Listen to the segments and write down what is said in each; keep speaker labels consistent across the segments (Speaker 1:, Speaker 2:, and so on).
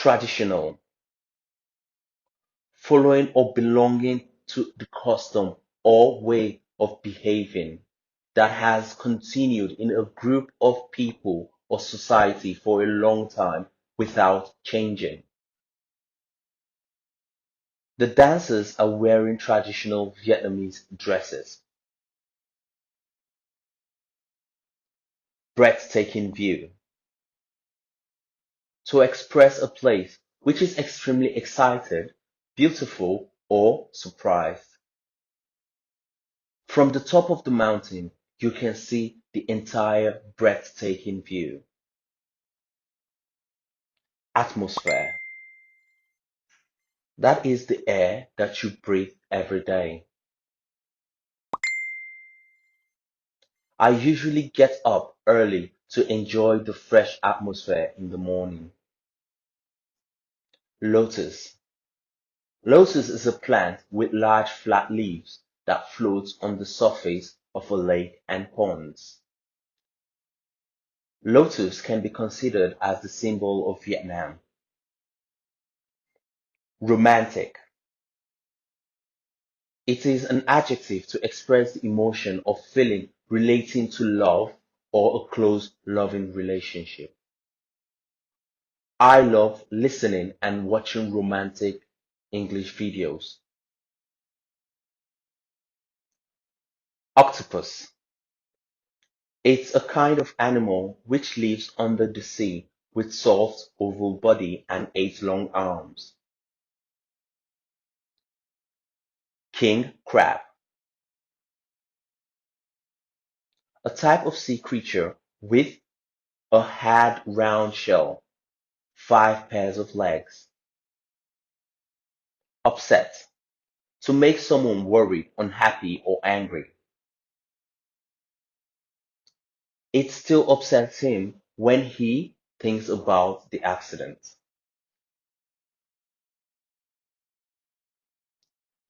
Speaker 1: Traditional, following or belonging to the custom or way of behaving that has continued in a group of people or society for a long time without changing. The dancers are wearing traditional Vietnamese dresses. Breathtaking view. To express a place which is extremely excited, beautiful, or surprised. From the top of the mountain, you can see the entire breathtaking view. Atmosphere. That is the air that you breathe every day. I usually get up early to enjoy the fresh atmosphere in the morning. Lotus. Lotus is a plant with large flat leaves that floats on the surface of a lake and ponds. Lotus can be considered as the symbol of Vietnam. Romantic. It is an adjective to express the emotion or feeling relating to love or a close loving relationship. I love listening and watching romantic English videos. Octopus. It's a kind of animal which lives under the sea with soft oval body and 8 long arms. King crab. A type of sea creature with a hard round shell, 5 pairs of legs. Upset. To make someone worried, unhappy, or angry. It still upsets him when he thinks about the accident.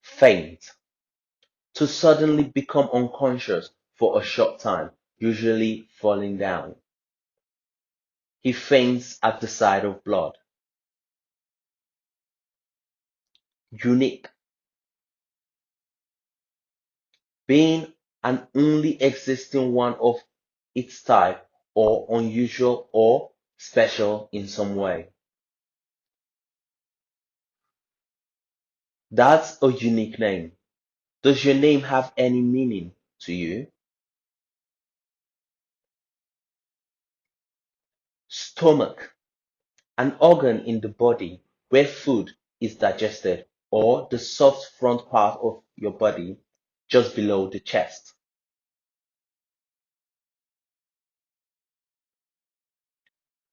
Speaker 1: Faint. To suddenly become unconscious for a short time, usually falling down. He faints at the sight of blood. Unique. Being an only existing one of its type or unusual or special in some way. That's a unique name. Does your name have any meaning to you? Stomach, an organ in the body where food is digested, or the soft front part of your body just below the chest.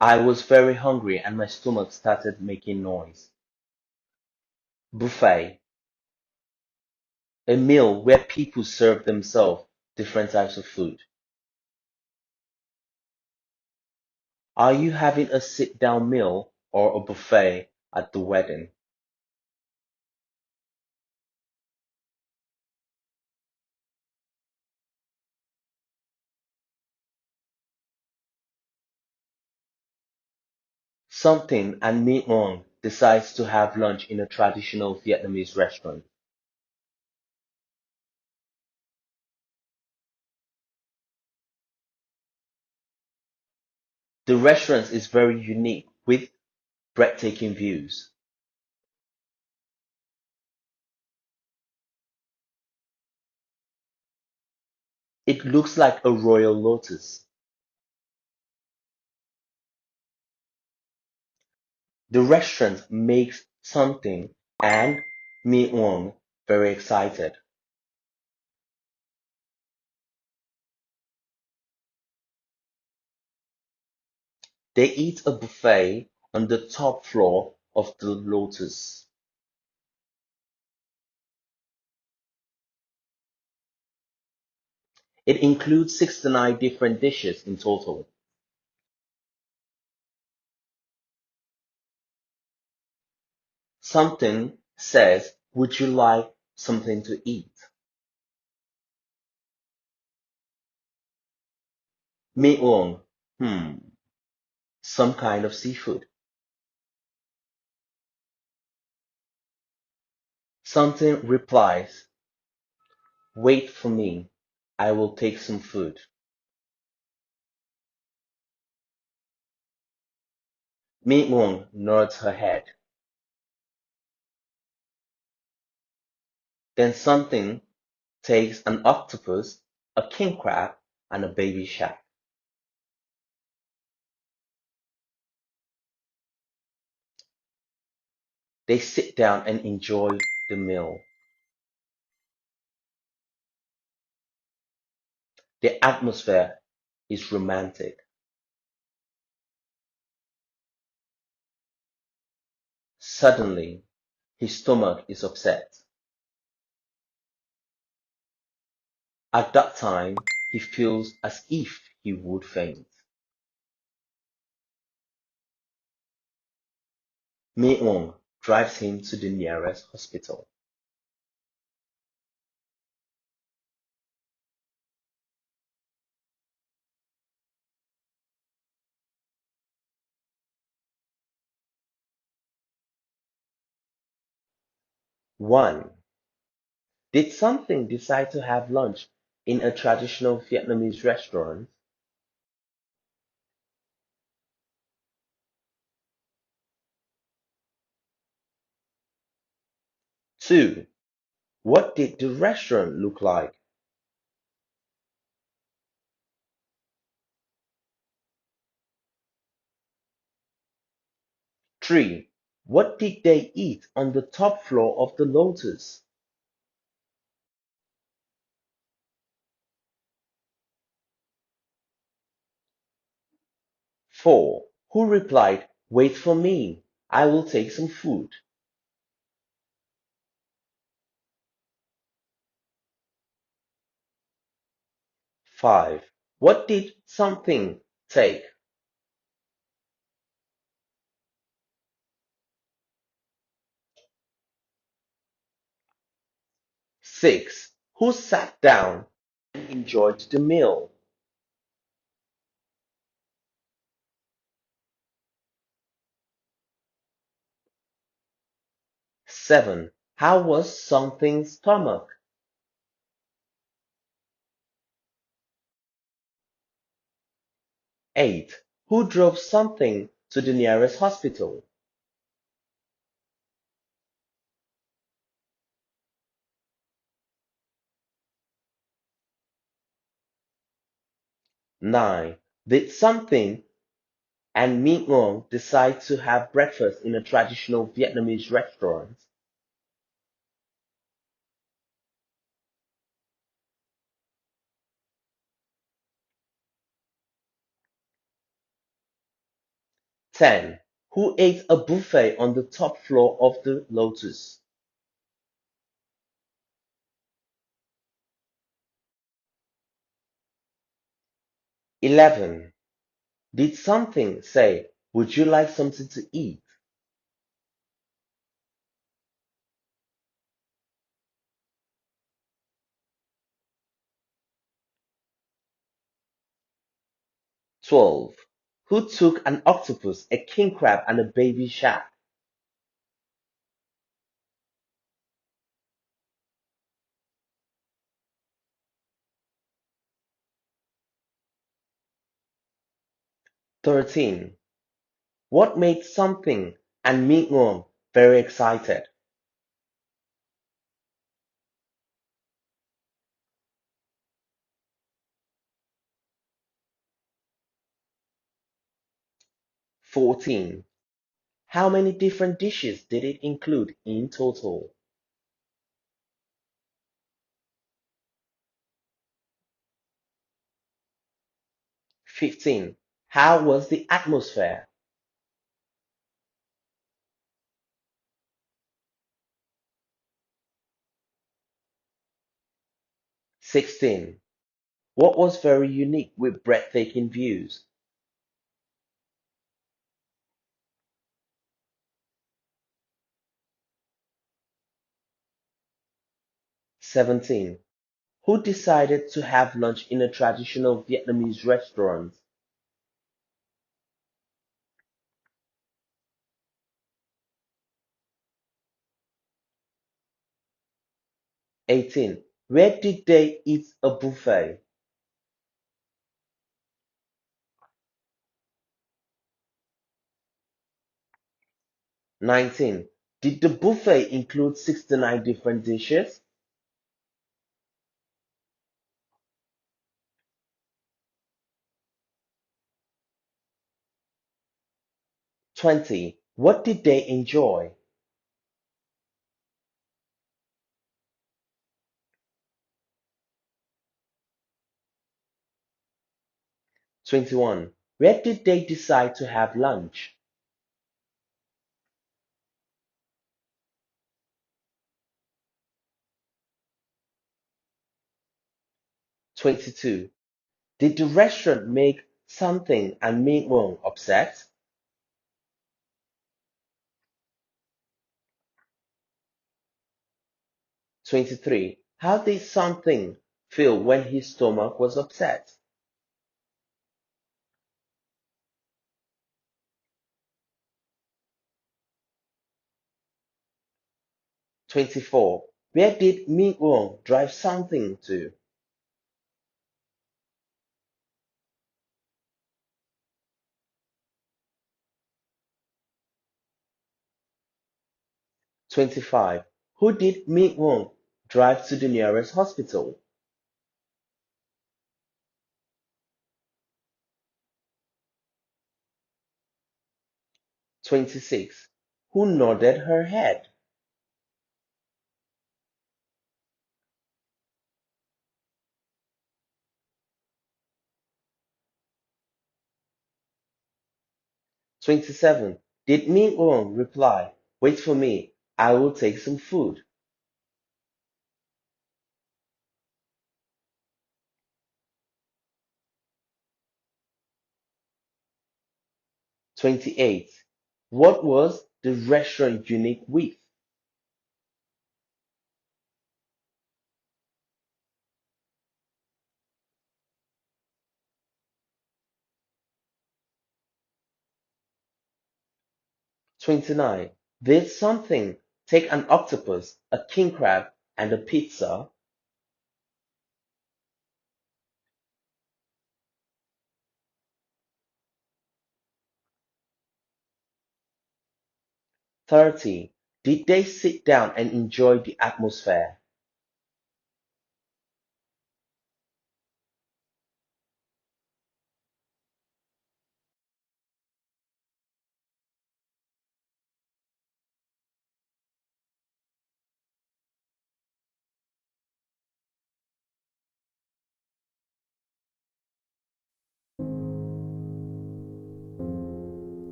Speaker 1: I was very hungry and my stomach started making noise. Buffet, a meal where people serve themselves different types of food. Are you having a sit down meal or a buffet at the wedding? Something and Me Ong decides to have lunch in a traditional Vietnamese restaurant. The restaurant is very unique with breathtaking views. It looks like a royal lotus. The restaurant makes something and Me Ong very excited. They eat a buffet on the top floor of the Lotus. It includes 69 different dishes in total. Something says, would you like something to eat? Me Ong, some kind of seafood. Something replies, wait for me, I will take some food. Ming nods her head. Then something takes an octopus, a king crab, and a baby shark. They sit down and enjoy the meal. The atmosphere is romantic. Suddenly, his stomach is upset. At that time, he feels as if he would faint. Mi-eun drives him to the nearest hospital. 1. Did something decide to have lunch in a traditional Vietnamese restaurant? 2. What did the restaurant look like? 3. What did they eat on the top floor of the Lotus? 4. Who replied, wait for me, I will take some food? 5. What did something take? 6. Who sat down and enjoyed the meal? 7. How was something's stomach? 8. Who drove something to the nearest hospital? 9. Did something and Mi Nguyen decide to have breakfast in a traditional Vietnamese restaurant? 10. Who ate a buffet on the top floor of the Lotus? 11. Did something say, would you like something to eat? 12. Who took an octopus, a king crab, and a baby shark? 13. What made something and Mi Nguyen very excited? 14. How many different dishes did it include in total? 15. How was the atmosphere? 16. What was very unique with breathtaking views? 17. Who decided to have lunch in a traditional Vietnamese restaurant? 18. Where did they eat a buffet? 19. Did the buffet include 69 different dishes? 20. What did they enjoy? 21. Where did they decide to have lunch? 22. Did the restaurant make something and make one upset? 23. How did something feel when his stomach was upset? 24. Where did Ming-Wong drive something to? 25. Who did Ming-Wong drive to the nearest hospital? 26. Who nodded her head? 27. Did Ming-Wong reply, "Wait for me, I will take some food"? 28. What was the restaurant unique with? 29. Did something take an octopus, a king crab, and a pizza? 30. Did they sit down and enjoy the atmosphere?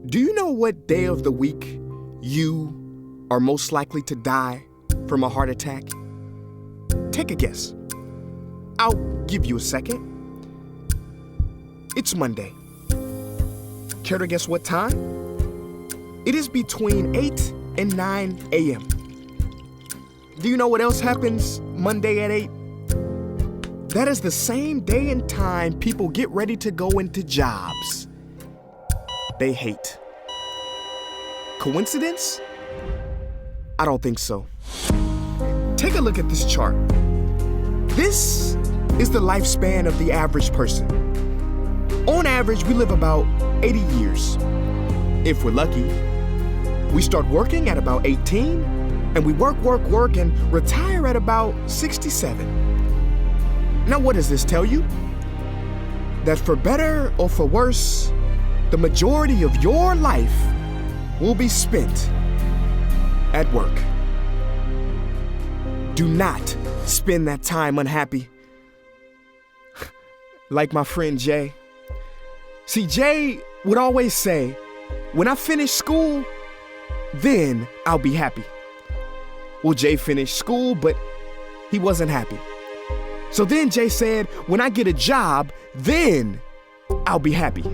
Speaker 2: Do you know what day of the week you are most likely to die from a heart attack? Take a guess. I'll give you a second. It's Monday. Care to guess what time? It is between 8 and 9 a.m. Do you know what else happens Monday at 8? That is the same day and time people get ready to go into jobs they hate. Coincidence? I don't think so. Take a look at this chart. This is the lifespan of the average person. On average, we live about 80 years. If we're lucky, we start working at about 18, and we work, and retire at about 67. Now, what does this tell you? That for better or for worse, the majority of your life will be spent at work. Do not spend that time unhappy. Like my friend Jay. See, Jay would always say, when I finish school, then I'll be happy. Well, Jay finished school, but he wasn't happy. So then Jay said, when I get a job, then I'll be happy.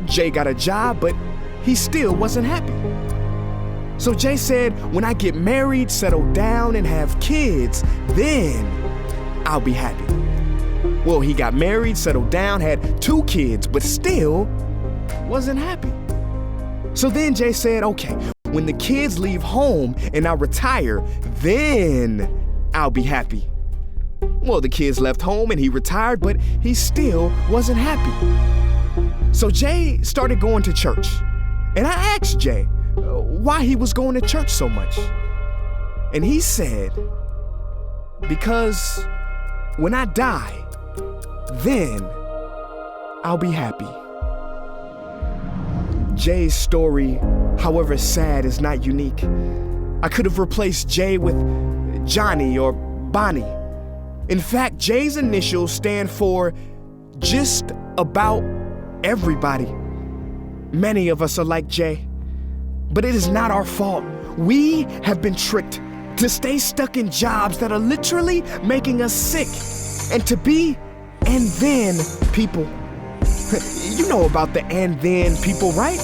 Speaker 2: Jay got a job, but he still wasn't happy. So Jay said, when I get married, settle down, and have kids, then I'll be happy. Well, he got married, settled down, had 2 kids, but still wasn't happy. So then Jay said, okay, when the kids leave home and I retire, then I'll be happy. Well, the kids left home and he retired, but he still wasn't happy. So Jay started going to church. And I asked Jay why he was going to church so much. And he said, because when I die, then I'll be happy. Jay's story, however sad, is not unique. I could have replaced Jay with Johnny or Bonnie. In fact, Jay's initials stand for just about everybody. Many of us are like Jay, but it is not our fault. We have been tricked to stay stuck in jobs that are literally making us sick and to be and then people. You know about the and then people, right?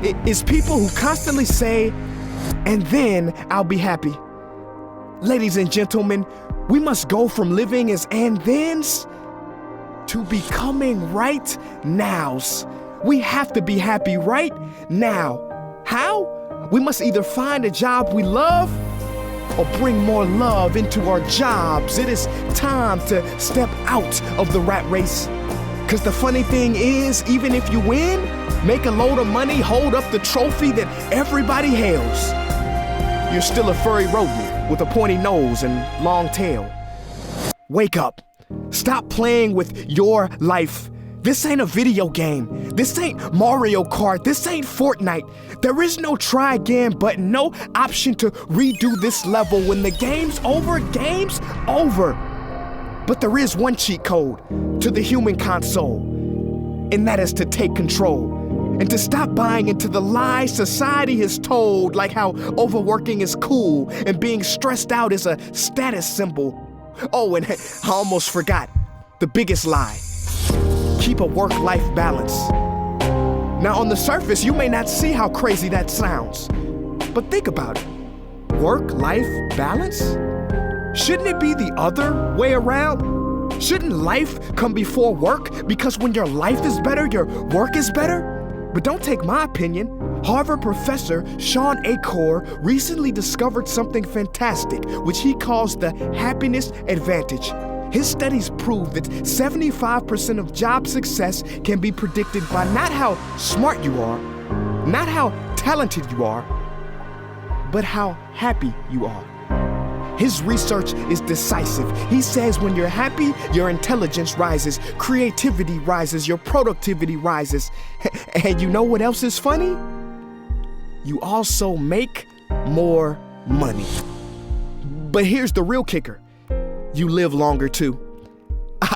Speaker 2: It's people who constantly say, and then I'll be happy. Ladies and gentlemen, we must go from living as and thens to becoming right nows. We have to be happy right now. How? We must either find a job we love or bring more love into our jobs. It is time to step out of the rat race. Because the funny thing is, even if you win, make a load of money, hold up the trophy that everybody hails, you're still a furry rodent with a pointy nose and long tail. Wake up. Stop playing with your life. This ain't a video game. This ain't Mario Kart. This ain't Fortnite. There is no try again button, no option to redo this level. When the game's over, game's over. But there is one cheat code to the human console, and that is to take control and to stop buying into the lies society has told, like how overworking is cool and being stressed out is a status symbol. Oh, and I almost forgot the biggest lie. Keep a work-life balance. Now, on the surface, you may not see how crazy that sounds, but think about it. Work-life balance? Shouldn't it be the other way around? Shouldn't life come before work? Because when your life is better, your work is better? But don't take my opinion. Harvard professor Sean Achor recently discovered something fantastic, which he calls the happiness advantage. His studies prove that 75% of job success can be predicted by not how smart you are, not how talented you are, but how happy you are. His research is decisive. He says when you're happy, your intelligence rises, creativity rises, your productivity rises. And you know what else is funny? You also make more money. But here's the real kicker. You live longer too.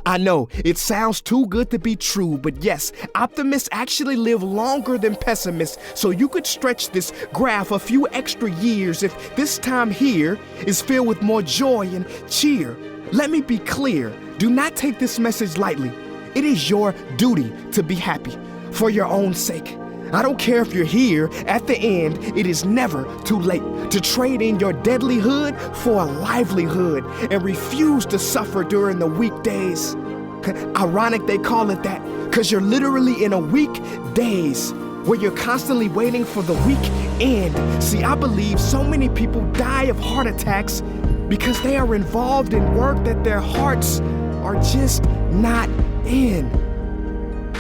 Speaker 2: I know, it sounds too good to be true, but yes, optimists actually live longer than pessimists. So you could stretch this graph a few extra years if this time here is filled with more joy and cheer. Let me be clear, do not take this message lightly. It is your duty to be happy for your own sake. I don't care if you're here at the end, it is never too late to trade in your deadlyhood for a livelihood and refuse to suffer during the weekdays. Ironic they call it that, because you're literally in a weekdays where you're constantly waiting for the weekend. See, I believe so many people die of heart attacks because they are involved in work that their hearts are just not in.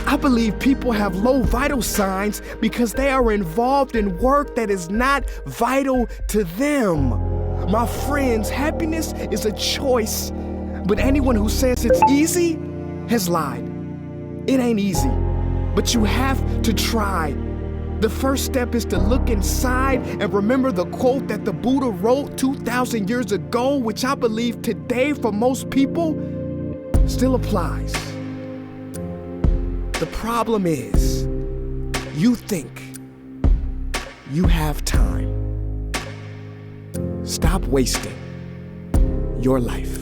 Speaker 2: I believe people have low vital signs because they are involved in work that is not vital to them. My friends, happiness is a choice, but anyone who says it's easy has lied. It ain't easy, but you have to try. The first step is to look inside and remember the quote that the Buddha wrote 2,000 years ago, which I believe today for most people still applies. The problem is, you think you have time. Stop wasting your life.